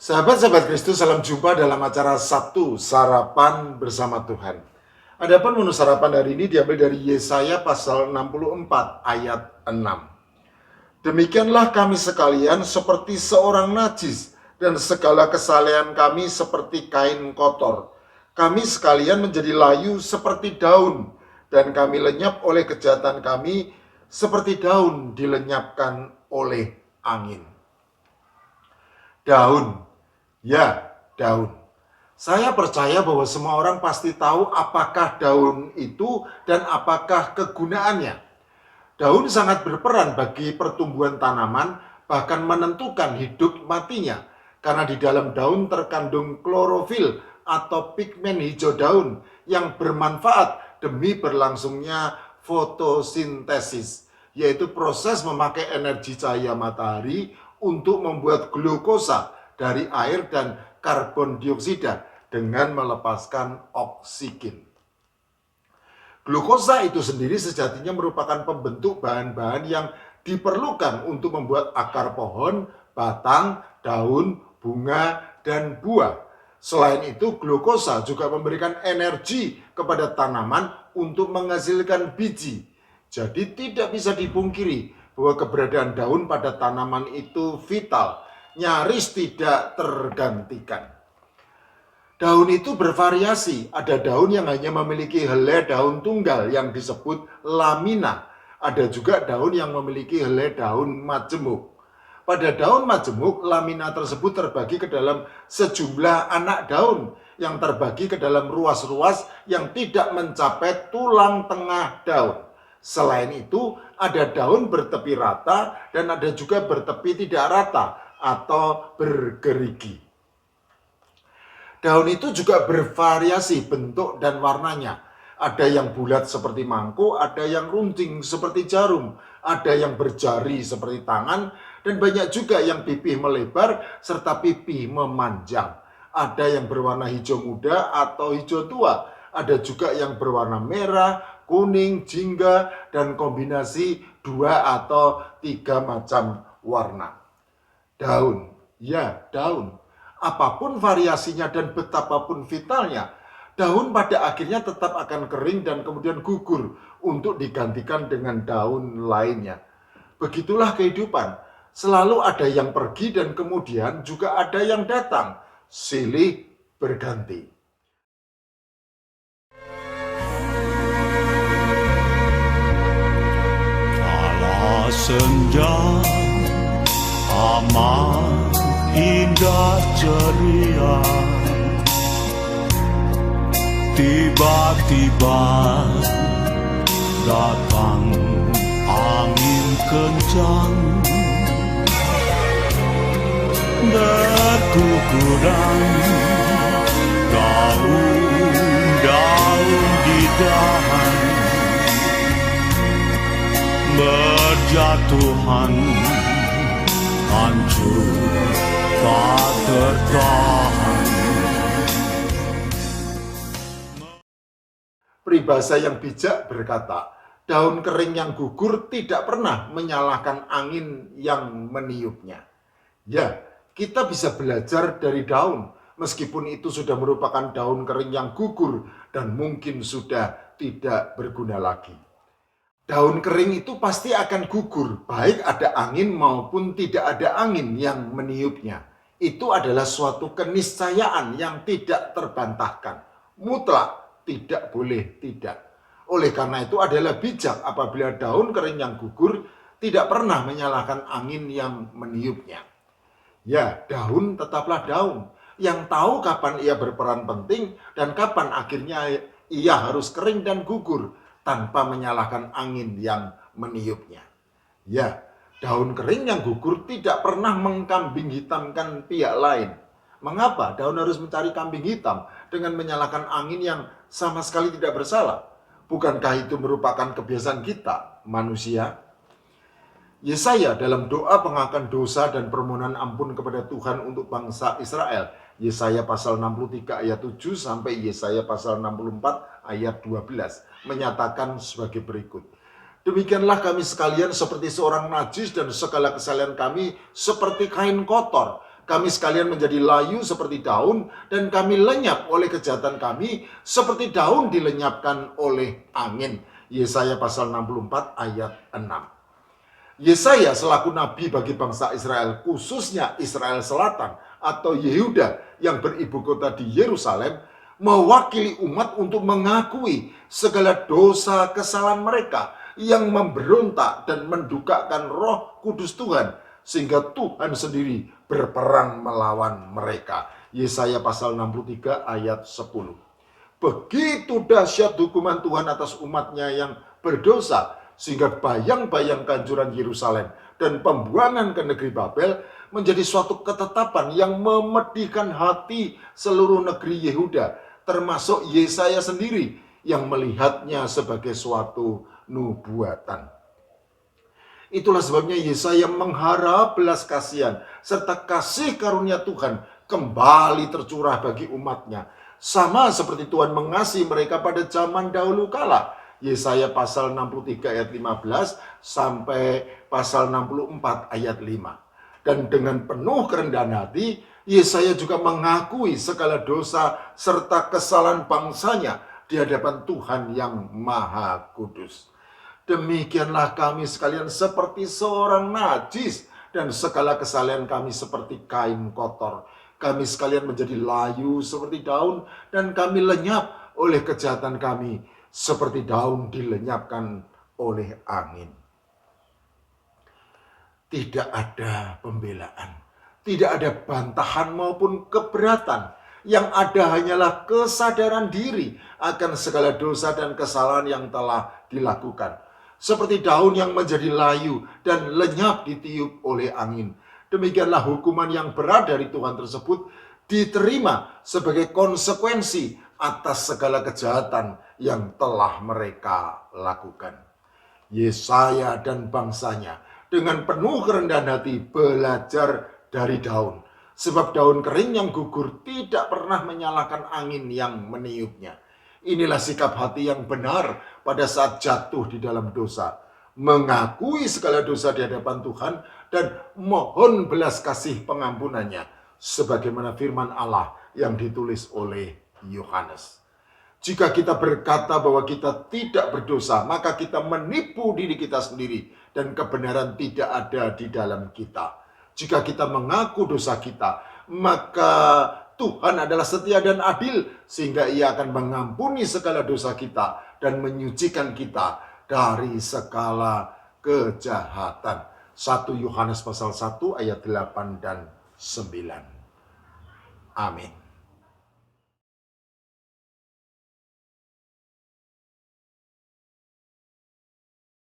Sahabat-sahabat Kristus, salam jumpa dalam acara Sabtu Sarapan Bersama Tuhan. Adapun menu sarapan hari ini diambil dari Yesaya pasal 64 ayat 6. Demikianlah kami sekalian seperti seorang najis, dan segala kesalehan kami seperti kain kotor. Kami sekalian menjadi layu seperti daun, dan kami lenyap oleh kejahatan kami seperti daun dilenyapkan oleh angin. Daun. Ya, daun. Saya percaya bahwa semua orang pasti tahu apakah daun itu dan apakah kegunaannya. Daun sangat berperan bagi pertumbuhan tanaman, bahkan menentukan hidup matinya. Karena di dalam daun terkandung klorofil atau pigmen hijau daun yang bermanfaat demi berlangsungnya fotosintesis, yaitu proses memakai energi cahaya matahari untuk membuat glukosa dari air dan karbon dioksida dengan melepaskan oksigen. Glukosa itu sendiri sejatinya merupakan pembentuk bahan-bahan yang diperlukan untuk membuat akar pohon, batang, daun, bunga, dan buah. Selain itu, glukosa juga memberikan energi kepada tanaman untuk menghasilkan biji. Jadi tidak bisa dipungkiri bahwa keberadaan daun pada tanaman itu vital, nyaris tidak tergantikan. Daun itu bervariasi, ada daun yang hanya memiliki helai daun tunggal yang disebut lamina. Ada juga daun yang memiliki helai daun majemuk. Pada daun majemuk, lamina tersebut terbagi ke dalam sejumlah anak daun yang terbagi ke dalam ruas-ruas yang tidak mencapai tulang tengah daun. Selain itu, ada daun bertepi rata dan ada juga bertepi tidak rata atau bergerigi. Daun itu juga bervariasi bentuk dan warnanya. Ada yang bulat seperti mangkuk, ada yang runcing seperti jarum, ada yang berjari seperti tangan, dan banyak juga yang pipih melebar serta pipih memanjang. Ada yang berwarna hijau muda atau hijau tua, ada juga yang berwarna merah, kuning, jingga, dan kombinasi 2 atau 3 macam warna. Daun, ya daun. Apapun variasinya dan betapapun vitalnya, daun pada akhirnya tetap akan kering dan kemudian gugur untuk digantikan dengan daun lainnya. Begitulah kehidupan. Selalu ada yang pergi dan kemudian juga ada yang datang. Silih berganti. Kala senja amat indah ceria, tiba-tiba datang angin kencang, berguguran daun-daun di dahan, berjatuhan hancur tak tertahan. Peribahasa yang bijak berkata, daun kering yang gugur tidak pernah menyalahkan angin yang meniupnya. Ya, kita bisa belajar dari daun, meskipun itu sudah merupakan daun kering yang gugur dan mungkin sudah tidak berguna lagi. Daun kering itu pasti akan gugur, baik ada angin maupun tidak ada angin yang meniupnya. Itu adalah suatu keniscayaan yang tidak terbantahkan, mutlak, tidak boleh tidak. Oleh karena itu adalah bijak apabila daun kering yang gugur tidak pernah menyalahkan angin yang meniupnya. Ya, daun tetaplah daun, yang tahu kapan ia berperan penting dan kapan akhirnya ia harus kering dan gugur tanpa menyalahkan angin yang meniupnya. Ya, daun kering yang gugur tidak pernah mengkambing hitamkan pihak lain. Mengapa daun harus mencari kambing hitam dengan menyalahkan angin yang sama sekali tidak bersalah? Bukankah itu merupakan kebiasaan kita, manusia? Yesaya dalam doa pengakuan dosa dan permohonan ampun kepada Tuhan untuk bangsa Israel, Yesaya pasal 63 ayat 7 sampai Yesaya pasal 64 ayat 12 menyatakan sebagai berikut. Demikianlah kami sekalian seperti seorang najis dan segala kesalahan kami seperti kain kotor. Kami sekalian menjadi layu seperti daun, dan kami lenyap oleh kejahatan kami, seperti daun dilenyapkan oleh angin. Yesaya pasal 64 ayat 6. Yesaya selaku nabi bagi bangsa Israel, khususnya Israel Selatan atau Yehuda yang beribu kota di Yerusalem, mewakili umat untuk mengakui segala dosa kesalahan mereka yang memberontak dan mendukakan Roh Kudus Tuhan, sehingga Tuhan sendiri berperang melawan mereka. Yesaya pasal 63 ayat 10. Begitu dahsyat hukuman Tuhan atas umatnya yang berdosa, sehingga bayang-bayang kehancuran Yerusalem dan pembuangan ke negeri Babel menjadi suatu ketetapan yang memedihkan hati seluruh negeri Yehuda, termasuk Yesaya sendiri yang melihatnya sebagai suatu nubuatan. Itulah sebabnya Yesaya mengharap belas kasihan serta kasih karunia Tuhan kembali tercurah bagi umatnya, sama seperti Tuhan mengasihi mereka pada zaman dahulu kala. Yesaya pasal 63 ayat 15 sampai pasal 64 ayat 5. Dan dengan penuh kerendahan hati, Yesaya juga mengakui segala dosa serta kesalahan bangsanya di hadapan Tuhan yang Maha Kudus. Demikianlah kami sekalian seperti seorang najis, dan segala kesalahan kami seperti kain kotor. Kami sekalian menjadi layu seperti daun, dan kami lenyap oleh kejahatan kami, seperti daun dilenyapkan oleh angin. Tidak ada pembelaan, tidak ada bantahan maupun keberatan. Yang ada hanyalah kesadaran diri akan segala dosa dan kesalahan yang telah dilakukan. Seperti daun yang menjadi layu dan lenyap ditiup oleh angin. Demikianlah hukuman yang berat dari Tuhan tersebut diterima sebagai konsekuensi atas segala kejahatan yang telah mereka lakukan. Yesaya dan bangsanya dengan penuh kerendahan hati belajar dari daun. Sebab daun kering yang gugur tidak pernah menyalahkan angin yang meniupnya. Inilah sikap hati yang benar pada saat jatuh di dalam dosa. Mengakui segala dosa di hadapan Tuhan dan mohon belas kasih pengampunannya. Sebagaimana firman Allah yang ditulis oleh Yohanes. Jika kita berkata bahwa kita tidak berdosa, maka kita menipu diri kita sendiri dan kebenaran tidak ada di dalam kita. Jika kita mengaku dosa kita, maka Tuhan adalah setia dan adil, sehingga Ia akan mengampuni segala dosa kita dan menyucikan kita dari segala kejahatan. 1 Yohanes pasal 1 ayat 8 dan 9. Amin.